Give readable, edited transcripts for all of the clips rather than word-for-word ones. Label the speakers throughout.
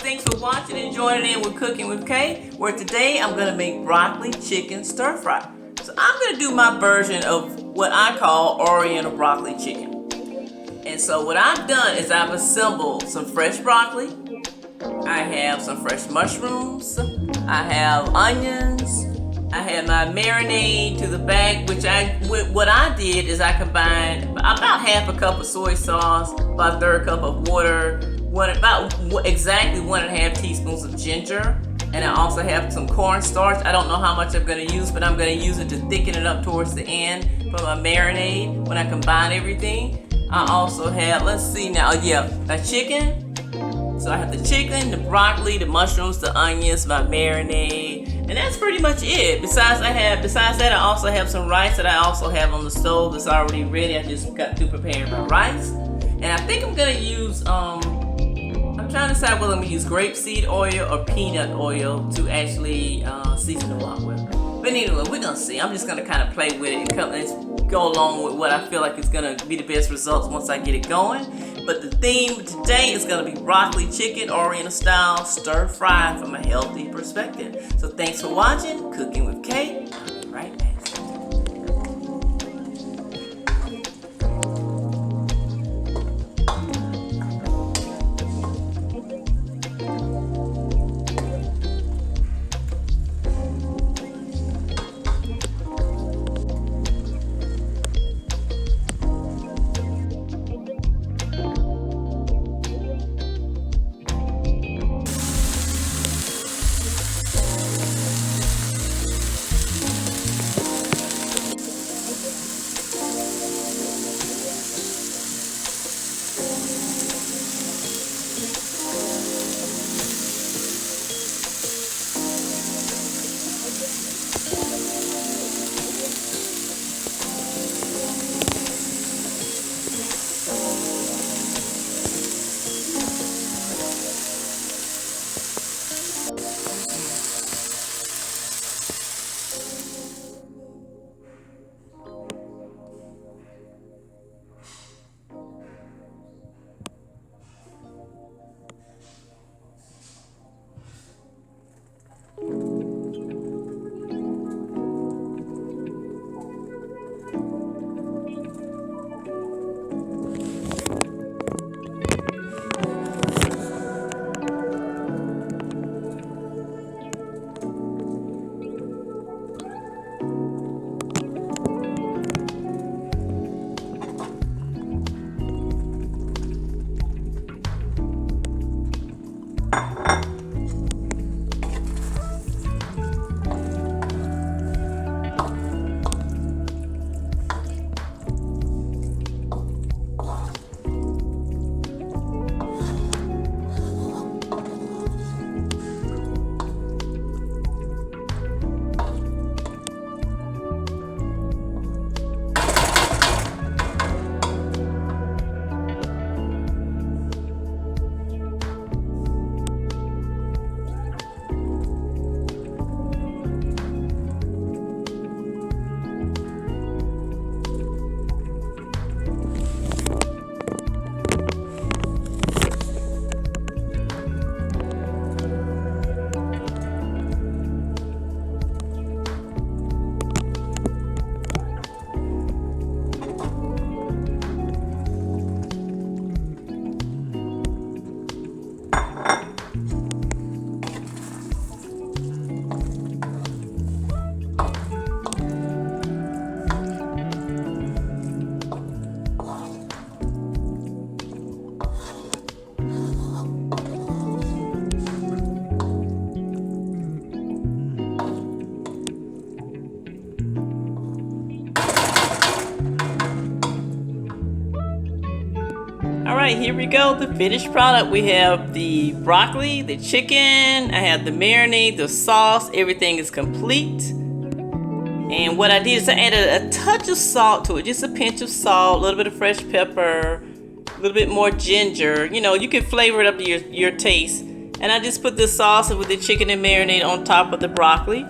Speaker 1: thanks for watching and joining in with Cooking with Kay, where today I'm going to make broccoli chicken stir fry. So I'm going to do my version of what I call Oriental broccoli chicken. And so what I've done is I've assembled some fresh broccoli, I have some fresh mushrooms, I have onions, I have my marinade to the back, what I did is I combined about half a cup of soy sauce, about a third cup of water, exactly 1.5 teaspoons of ginger, and I also have some cornstarch. I don't know how much I'm going to use, but I'm going to use it to thicken it up towards the end for my marinade when I combine everything. I also have, a chicken. So I have the chicken, the broccoli, the mushrooms, the onions, my marinade, and that's pretty much it. Besides that, I also have some rice that I also have on the stove that's already ready. I just got through preparing my rice. And I think I'm gonna use, I'm trying to decide whether I'm gonna use grapeseed oil or peanut oil to actually season the wok with. But anyway, we're gonna see. I'm just gonna kind of play with it and go along with what I feel like is gonna be the best results once I get it going. But the theme today is gonna be broccoli chicken, Oriental style, stir fry from a healthy perspective. So thanks for watching Cooking with Kay. I'll be right back. Alright, here we go, the finished product. We have the broccoli, the chicken, I have the marinade, the sauce, everything is complete. And what I did is I added a touch of salt to it, just a pinch of salt, a little bit of fresh pepper, a little bit more ginger. You know, you can flavor it up to your taste. And I just put the sauce with the chicken and marinade on top of the broccoli.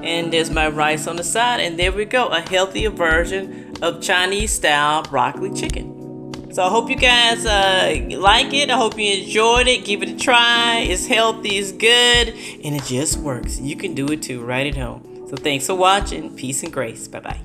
Speaker 1: And there's my rice on the side, and there we go, a healthier version of Chinese style broccoli chicken. So I hope you guys like it. I hope you enjoyed it. Give it a try. It's healthy, it's good, and it just works. You can do it too right at home. So thanks for watching. Peace and grace. Bye-bye.